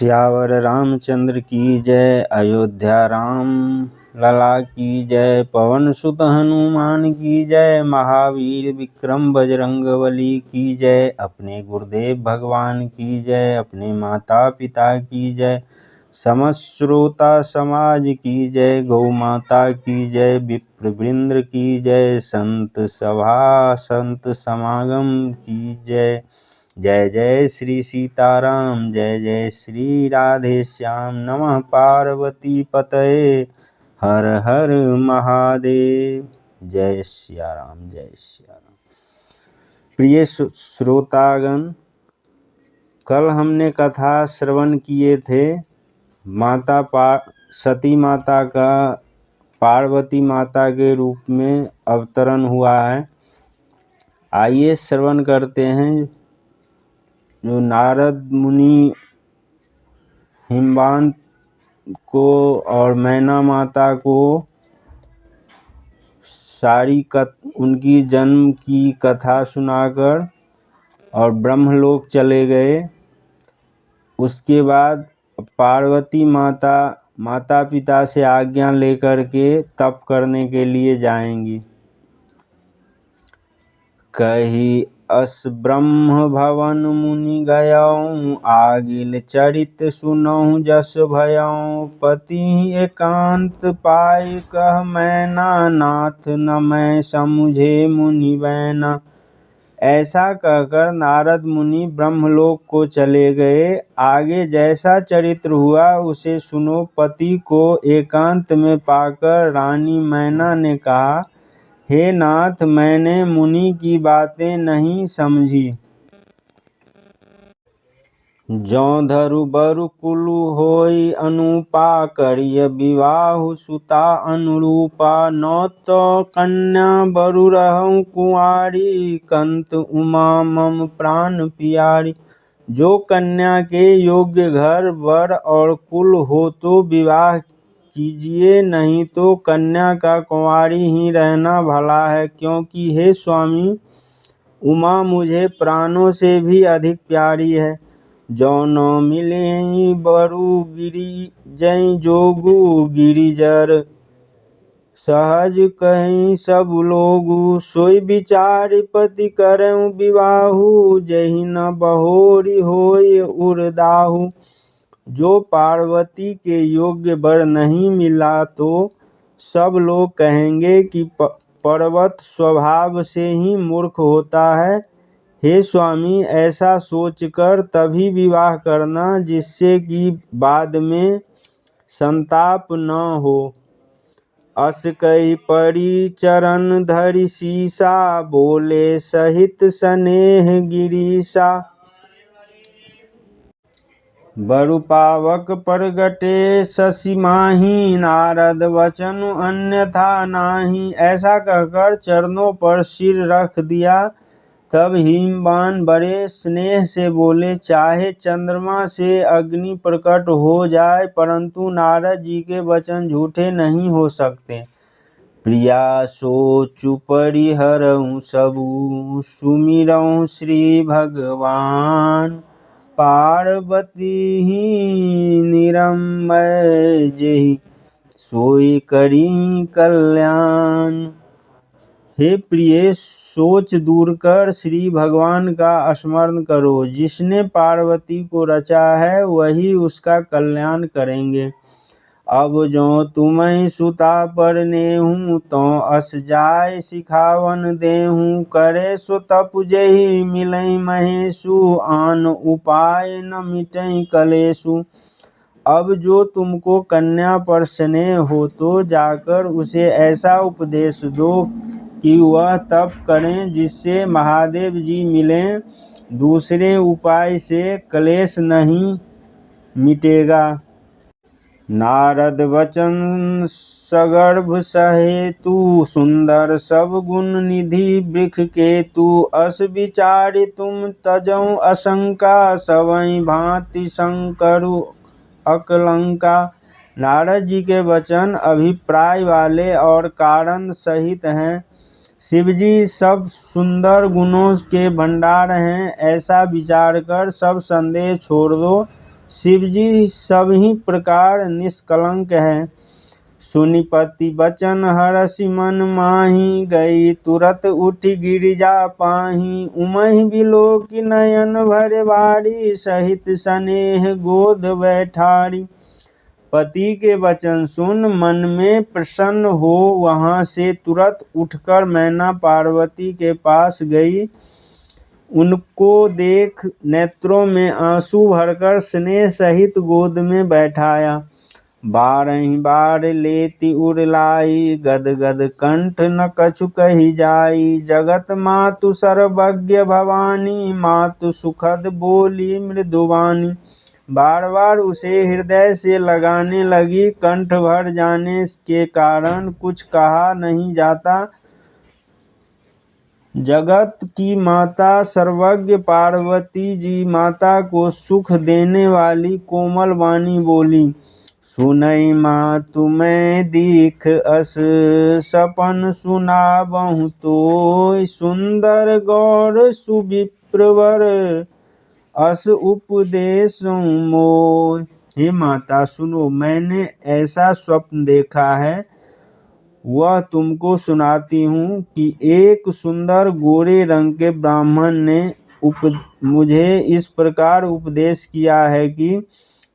सियावर रामचंद्र की जय। अयोध्या राम लला की जय। पवन सुत हनुमान की जय। महावीर विक्रम बजरंगबली की जय। अपने गुरुदेव भगवान की जय। अपने माता पिता की जय। समस्त श्रोता समाज की जय। गौ माता की जय। विप्र वृंद की जय। संत सभा संत समागम की जय। जय जय श्री सीताराम। जय जय श्री राधे श्याम। नमः पार्वती पतये हर हर महादेव। जय सिया राम जय सिया राम। प्रिय श्रोतागण, कल हमने कथा श्रवण किए थे सती माता का पार्वती माता के रूप में अवतरण हुआ है। आइए श्रवण करते हैं जो नारद मुनि हिमवान को और मैना माता को उनकी जन्म की कथा सुनाकर और ब्रह्मलोक चले गए। उसके बाद पार्वती माता पिता से आज्ञा लेकर के तप करने के लिए जाएंगी। कही अस ब्रह्म भवन मुनि गयऊँ, आगिल चरित सुनऊँ जस भयऊँ। पति एकांत पाई कह मैना, नाथ न मैं समुझे मुनि बैना। ऐसा कहकर नारद मुनि ब्रह्मलोक को चले गए। आगे जैसा चरित्र हुआ उसे सुनो। पति को एकांत में पाकर रानी मैना ने कहा, हे नाथ, मैंने मुनि की बातें नहीं समझी। जौं धरु बरु कुलु होई अनुपा, करिय विवाहु सुता अनुरूपा। नौ तो कन्या बरु रहूं कुंवारी, कंत उमा मम प्राण प्यारी। जो कन्या के योग्य घर वर और कुल हो तो विवाह कीजिए, नहीं तो कन्या का कुंवारी ही रहना भला है। क्योंकि हे स्वामी, उमा मुझे प्राणों से भी अधिक प्यारी है। जो न मिले बरु गिरी जय जोगु, गिरिजर सहज कहीं सब लोगु। सोई विचार पति करऊं विवाहु, जहि न बहोरी होय उरदाहु। जो पार्वती के योग्य वर नहीं मिला तो सब लोग कहेंगे कि पर्वत स्वभाव से ही मूर्ख होता है। हे स्वामी, ऐसा सोचकर तभी विवाह करना जिससे कि बाद में संताप न हो। अस कही पड़ी चरण धरि सीसा, बोले सहित स्नेह गिरीसा। बरु पावक प्रगटे शशि माही, नारद वचन अन्यथा नाही। ऐसा कहकर चरणों पर सिर रख दिया। तब हिमवान बड़े स्नेह से बोले, चाहे चंद्रमा से अग्नि प्रकट हो जाए परंतु नारद जी के वचन झूठे नहीं हो सकते। प्रिया सोचु परिहरऊं सबु, सुमिरऊं श्री भगवान। पार्वती ही निरंमय, जेहि सोई करी कल्याण। हे प्रिय, सोच दूर कर श्री भगवान का स्मरण करो। जिसने पार्वती को रचा है वही उसका कल्याण करेंगे। अब जो तुम्हें सुता पर नेहूँ, तो अस जाय सिखावन देहूँ। करे सो तप जहि मिलई महेशु, आन उपाय न मिटई कलेशु। अब जो तुमको कन्या पर स्नेह हो तो जाकर उसे ऐसा उपदेश दो कि वह तप करें जिससे महादेव जी मिलें। दूसरे उपाय से कलेश नहीं मिटेगा। नारद वचन सगर्भ सहेतु, सुंदर सब गुण निधि वृख केतु। अस विचारि तुम तजऊं आशंका, सवई भांति शंकरु अकलंका। नारद जी के वचन अभिप्राय वाले और कारण सहित हैं। शिवजी सब सुंदर गुणों के भंडार हैं। ऐसा विचार कर सब संदेह छोड़ दो। शिव जी सभी प्रकार निष्कलंक है। सुनि पति बचन हरषि मन माही, गई तुरत उठि गिरिजा पाही। उमहि बिलोकि नयन भरे बारी, सहित स्नेह गोद बैठारी। पति के वचन सुन मन में प्रसन्न हो वहां से तुरंत उठकर मैना पार्वती के पास गई। उनको देख नेत्रों में आंसू भरकर स्नेह सहित गोद में बैठाया। बारहि बार लेति उरलाई, गद गद कंठ न कछु कही जाई। जगत मातु सर्वज्ञ भवानी, मातु सुखद बोली मृदुवानी। बार बार उसे हृदय से लगाने लगी। कंठ भर जाने के कारण कुछ कहा नहीं जाता। जगत की माता सर्वज्ञ पार्वती जी माता को सुख देने वाली कोमल वाणी बोली। सुनई मातु मैं दीख अस, सपन सुनाबहु तोय। सुंदर गौर सुविप्रवर, अस उपदेश मोय। हे माता सुनो, मैंने ऐसा स्वप्न देखा है, वह तुमको सुनाती हूँ कि एक सुंदर गोरे रंग के ब्राह्मण ने मुझे इस प्रकार उपदेश किया है कि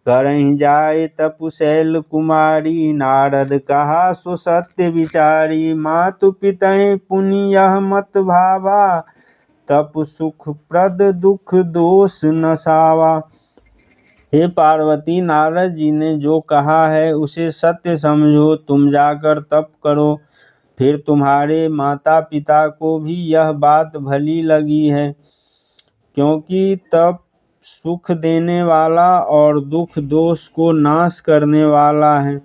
करहीं जाए तपु शैल कुमारी। नारद कहा सो सत्य विचारी, मातु पितहि पुनि यह मत भावा। तप सुख प्रद दुख दोष नसावा। हे पार्वती, नारद जी ने जो कहा है उसे सत्य समझो। तुम जाकर तप करो, फिर तुम्हारे माता पिता को भी यह बात भली लगी है, क्योंकि तप सुख देने वाला और दुख दोष को नाश करने वाला है।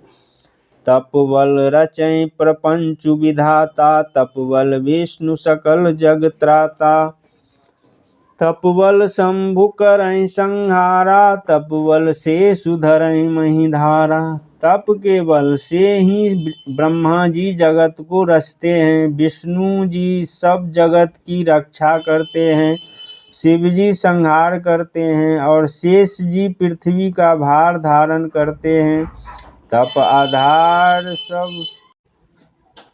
तपबल रचै प्रपंच विधाता, तपबल विष्णु सकल जग त्राता। तपबल शंभु करई संहारा, तपबल से सुधरई महिधारा। तप के बल से ही ब्रह्मा जी जगत को रचते हैं, विष्णु जी सब जगत की रक्षा करते हैं, शिव जी संहार करते हैं और शेष जी पृथ्वी का भार धारण करते हैं। तप आधार सब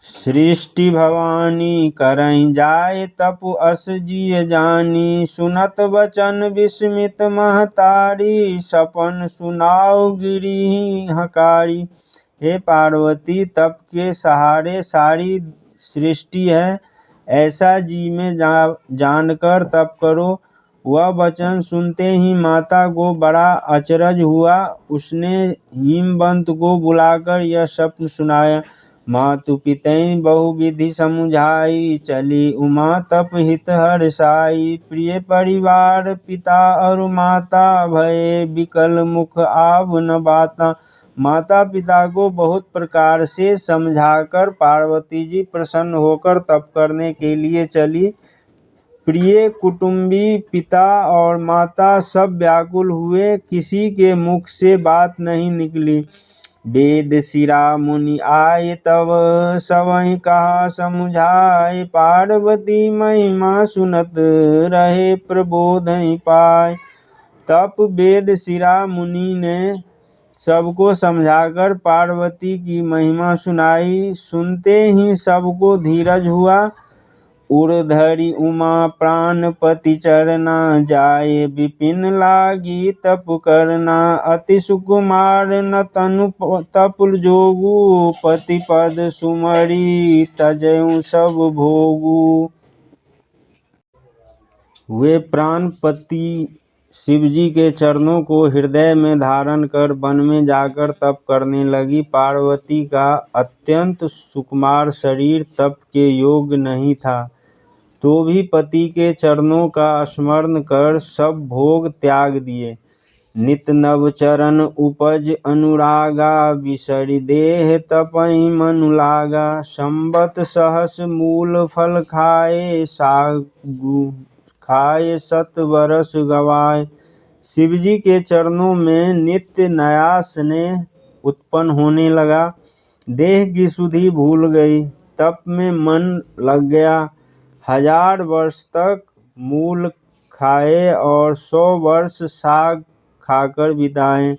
सृष्टि भवानी, करहीं जाए तप अस जिय जानी। सुनत वचन विस्मित महतारी, सपन सुनाओ गिरी हकारी। हे पार्वती, तप के सहारे सारी सृष्टि है, ऐसा जी में जानकर तप करो। वह वचन सुनते ही माता को बड़ा अचरज हुआ। उसने हिमवंत को बुलाकर यह स्वप्न सुनाया। मातु पितै बहुविधि समुझाई, चली उमा तप हित हर्षाई। प्रिय परिवार पिता और माता, भये विकल मुख आव न बाता। माता पिता को बहुत प्रकार से समझाकर पार्वती जी प्रसन्न होकर तप करने के लिए चली। प्रिय कुटुंबी पिता और माता सब व्याकुल हुए, किसी के मुख से बात नहीं निकली। वेद शिरा मुनि आए तब, सबहि कहा समुझाए। पार्वती महिमा सुनत रहे प्रबोधहि पाए। तब वेद शिरा मुनि ने सबको समझाकर पार्वती की महिमा सुनाई। सुनते ही सबको धीरज हुआ। उर्धरि उमा प्राणपति चरना, जाए विपिन लागी तप करना। अति सुकुमार न तनु तप जोगु, पति पद सुमरी तजऊ सब भोगु। वे प्राणपति शिव जी के चरणों को हृदय में धारण कर वन में जाकर तप करने लगी। पार्वती का अत्यंत सुकुमार शरीर तप के योग्य नहीं था, तो भी पति के चरणों का स्मरण कर सब भोग त्याग दिए। नित नव चरण उपज अनुरागा, विसरि देह तपहि मनु लागा। संबत सहस मूल फल खाए, सागु खाए सत बरस गवाए। शिव जी के चरणों में नित्य नया स्नेह उत्पन्न होने लगा। देह की सुधि भूल गई, तप में मन लग गया। 1000 वर्ष तक मूल खाए और 100 वर्ष साग खाकर बिताए।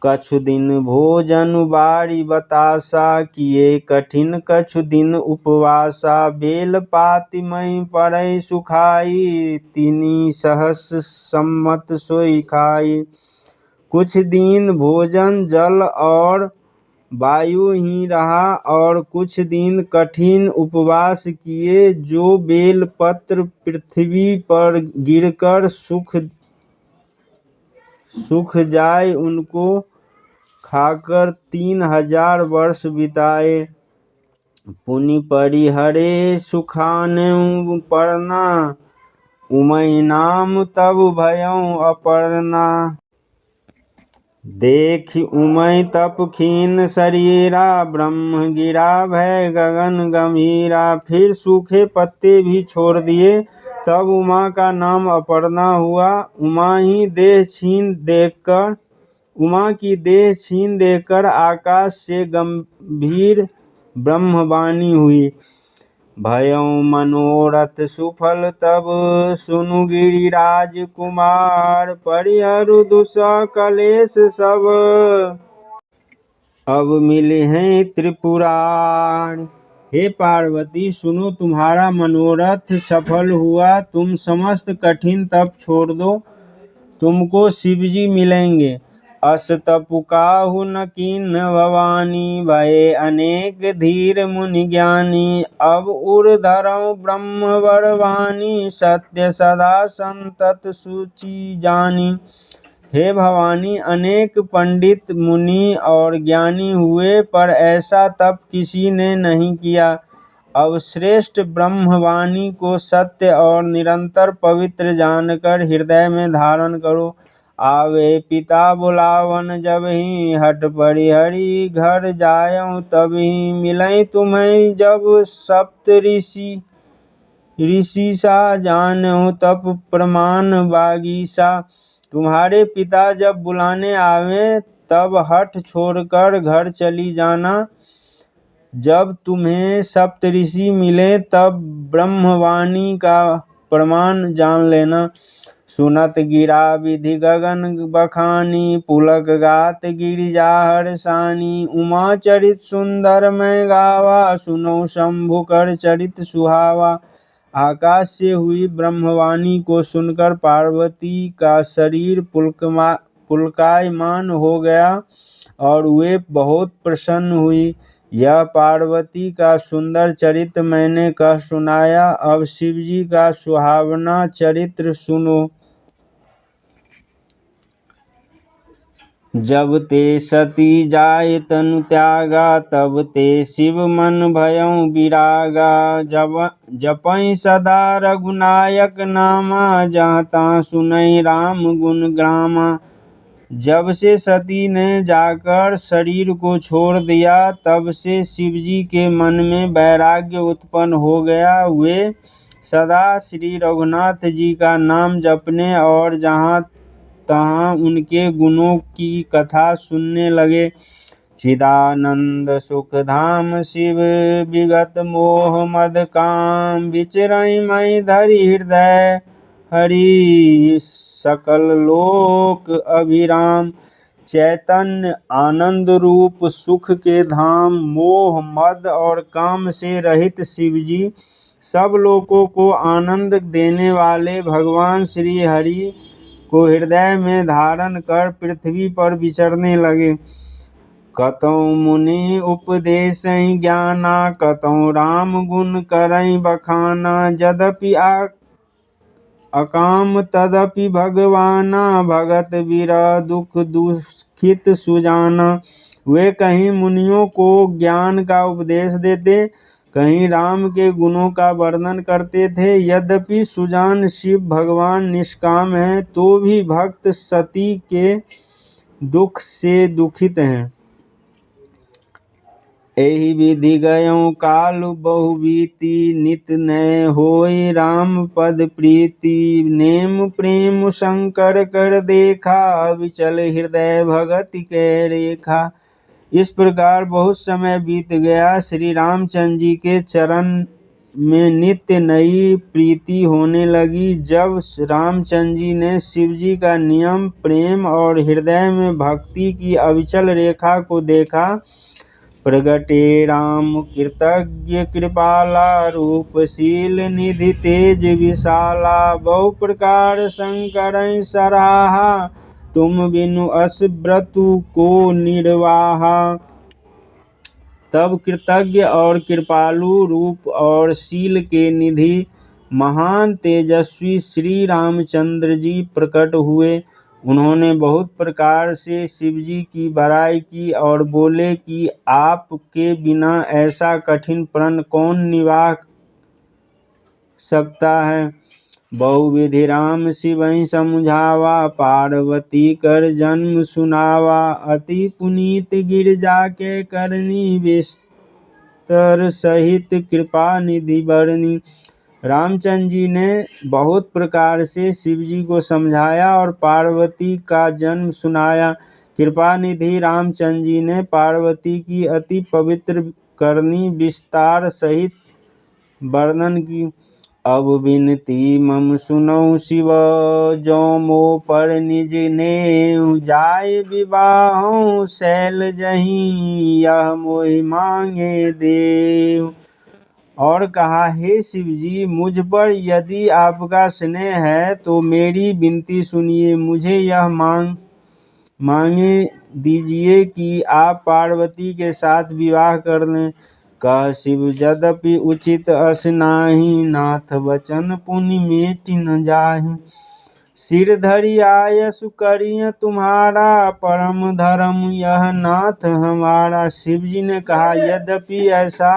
कछु दिन भोजन बारी बतासा, किए कठिन कछु दिन उपवासा। बेल पाति मई पड़ै सुखाई, तिनी सहस सम्मत सोई खाई। कुछ दिन भोजन जल और वायु ही रहा, और कुछ दिन कठिन उपवास किए। जो बेल पत्र पृथ्वी पर गिरकर सूख जाए, उनको खाकर 3000 वर्ष बिताए। पुनि परिहरे सुखान्यु परना, उमई नाम तब भयउ अपर्णा। देखि उमई तप खीन शरीरा, ब्रह्म गिरा भय गगन गंभीरा। फिर सूखे पत्ते भी छोड़ दिए, तब उमा का नाम अपर्णा हुआ। उमा की देह छीन देकर आकाश से गंभीर ब्रह्मवाणी हुई। भयउ मनोरथ सुफल तब, सुनु गिरिराज कुमार। परिहरु दुसह कलेश सब, अब मिले हैं त्रिपुरार। हे पार्वती, सुनो, तुम्हारा मनोरथ सफल हुआ। तुम समस्त कठिन तप छोड़ दो, तुमको शिवजी मिलेंगे। अस तपु काहू न कीन्ह भवानी, भये अनेक धीर मुनि ज्ञानी। अब उर धरऊ ब्रह्म बरवानी, सत्य सदा संतत सूची जानी। हे भवानी, अनेक पंडित मुनि और ज्ञानी हुए, पर ऐसा तप किसी ने नहीं किया। अब श्रेष्ठ ब्रह्मवाणी को सत्य और निरंतर पवित्र जानकर हृदय में धारण करो। आवे पिता बुलावन जबहि, हट परिहरि घर जायऊ तबहि। मिलई तुम्हें जब सप्त ऋषि सा, जानऊ तप प्रमाण बागीसा। तुम्हारे पिता जब बुलाने आवे, तब हठ छोड़कर घर चली जाना। जब तुम्हें सप्तऋषि मिले, तब ब्रह्मवाणी का प्रमाण जान लेना। सुनत गिरा विधि गगन बखानी, पुलक गात गिरिजा हर्षानी। उमा चरित सुंदर मैं गावा, सुनो शंभु कर चरित सुहावा। आकाश से हुई ब्रह्मवाणी को सुनकर पार्वती का शरीर पुलकायमान हो गया, और वे बहुत प्रसन्न हुई। यह पार्वती का सुंदर चरित्र मैंने कह सुनाया। अब शिवजी का सुहावना चरित्र सुनो। जब ते सती जाय तनु त्यागा, तब ते शिव मन भयउ विरागा। जपई सदा रघुनायक नामा, जहाँ तहाँ सुनई राम गुण ग्रामा। जब से सती ने जाकर शरीर को छोड़ दिया, तब से शिवजी के मन में वैराग्य उत्पन्न हो गया। वे सदा श्री रघुनाथ जी का नाम जपने और जहाँ तहाँ उनके गुणों की कथा सुनने लगे। चिदानंद सुख धाम शिव विगत मोह मद काम, विचरई मई धरि हृदय हरि सकल लोक अभिराम। चैतन्य आनंद रूप सुख के धाम, मोह मद और काम से रहित शिवजी सब लोगों को आनंद देने वाले भगवान श्री हरि को हृदय में धारण कर पृथ्वी पर विचरने लगे। कतौ मुनि उपदेशई ज्ञाना, कतौ राम गुण करई बखाना। यद्यपि अकाम तदपि भगवाना, भगत विरह दुख दुखित सुजाना। वे कहीं मुनियों को ज्ञान का उपदेश देते, कहीं राम के गुणों का वर्णन करते थे। यद्यपि सुजान शिव भगवान निष्काम हैं, तो भी भक्त सती के दुख से दुखित हैं। एहि विधि गयौ काल बहु बीती, नित नय होय राम पद प्रीति। नेम प्रेम शंकर कर देखा, विचल हृदय भगति के रेखा। इस प्रकार बहुत समय बीत गया। श्री रामचंद्र जी के चरण में नित्य नई प्रीति होने लगी। जब रामचंद्र जी ने शिव जी का नियम, प्रेम और हृदय में भक्ति की अविचल रेखा को देखा, प्रगटे राम कृतज्ञ कृपाला, रूपशील निधि तेज विशाला, बहु प्रकार शंकर सराहा, तुम बिनु अस व्रतु को निर्वाहा। तब कृतज्ञ और कृपालु रूप और शील के निधि महान तेजस्वी श्री रामचंद्र जी प्रकट हुए। उन्होंने बहुत प्रकार से शिव जी की बड़ाई की और बोले कि आपके बिना ऐसा कठिन प्रण कौन निभा सकता है। बहुविधि राम शिवहि समुझावा, पार्वती कर जन्म सुनावा, अति पुनीत गिरजा के करनी, विस्तर सहित कृपा निधि बरनी। रामचंद्र जी ने बहुत प्रकार से शिव जी को समझाया और पार्वती का जन्म सुनाया। कृपा निधि रामचंद्र जी ने पार्वती की अति पवित्र करनी विस्तार सहित वर्णन की। अब बिनती मम सुनौ शिव, जो मो पर निज नेउ, जाय विवाहौ शैल जहीं, यह मोहि मांगे देव। और कहा, हे शिव जी, मुझ पर यदि आपका स्नेह है तो मेरी विनती सुनिए, मुझे यह मांगे दीजिए कि आप पार्वती के साथ विवाह कर लें। कह शिव, यद्यपि उचित अस नाही, नाथ वचन पुनि मेटि न जाहि। सिर धरि आयसु करिय तुम्हारा, परम धर्म यह नाथ हमारा। शिव जी ने कहा, यद्यपि ऐसा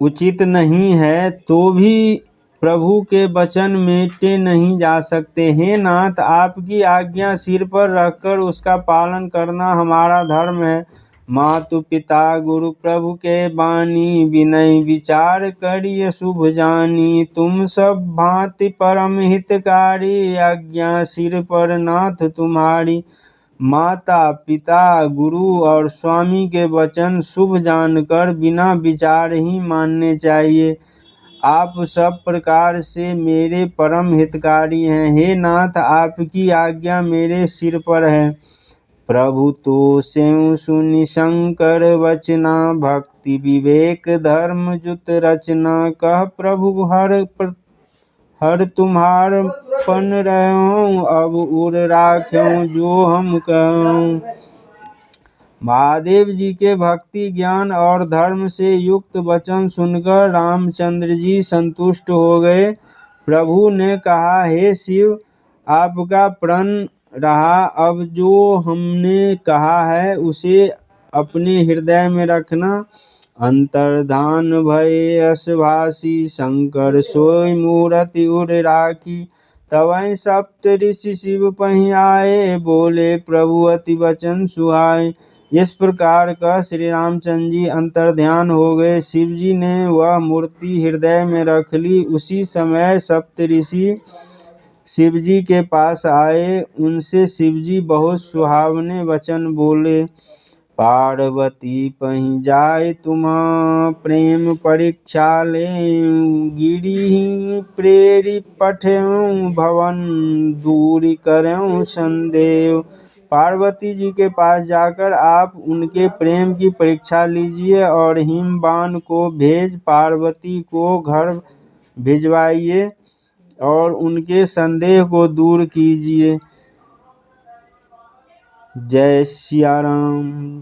उचित नहीं है तो भी प्रभु के वचन मेटे नहीं जा सकते। हे नाथ, आपकी आज्ञा सिर पर रखकर उसका पालन करना हमारा धर्म है। मातु पिता गुरु प्रभु के बानी, विनय विचार करिय शुभ जानी। तुम सब भांति परम हितकारी, आज्ञा सिर पर नाथ तुम्हारी। माता पिता गुरु और स्वामी के वचन शुभ जानकर बिना विचार ही मानने चाहिए। आप सब प्रकार से मेरे परम हितकारी हैं। हे नाथ, आपकी आज्ञा मेरे सिर पर है। प्रभु तो स्यों सुनि शंकर वचना, भक्ति विवेक धर्म जुत रचना। कह प्रभु हर तुम्हार पन रहूं, अब उर राख्यों जो हम कहूं। महादेव जी के भक्ति ज्ञान और धर्म से युक्त वचन सुनकर रामचंद्र जी संतुष्ट हो गए। प्रभु ने कहा, हे शिव, आपका प्रण रहा, अब जो हमने कहा है उसे अपने हृदय में रखना। अंतर्धान भय असभासी, शंकर सोई मूरति उर राखी। तवै सप्त ऋषि शिव पहि आए, बोले प्रभु अति वचन सुहाए। इस प्रकार का श्री रामचंद्र जी अंतर्ध्यान हो गए। शिव जी ने वह मूर्ति हृदय में रख ली। उसी समय सप्त ऋषि शिव जी के पास आए। उनसे शिव जी बहुत सुहावने वचन बोले। पार्वती पहि जाय तुम प्रेम परीक्षा ले, गिरी प्रेरी पठेऊ भवन, दूरी करेऊ संदेव। पार्वती जी के पास जाकर आप उनके प्रेम की परीक्षा लीजिए और हिमबान को भेज पार्वती को घर भिजवाइए और उनके संदेह को दूर कीजिए। जय सिया राम।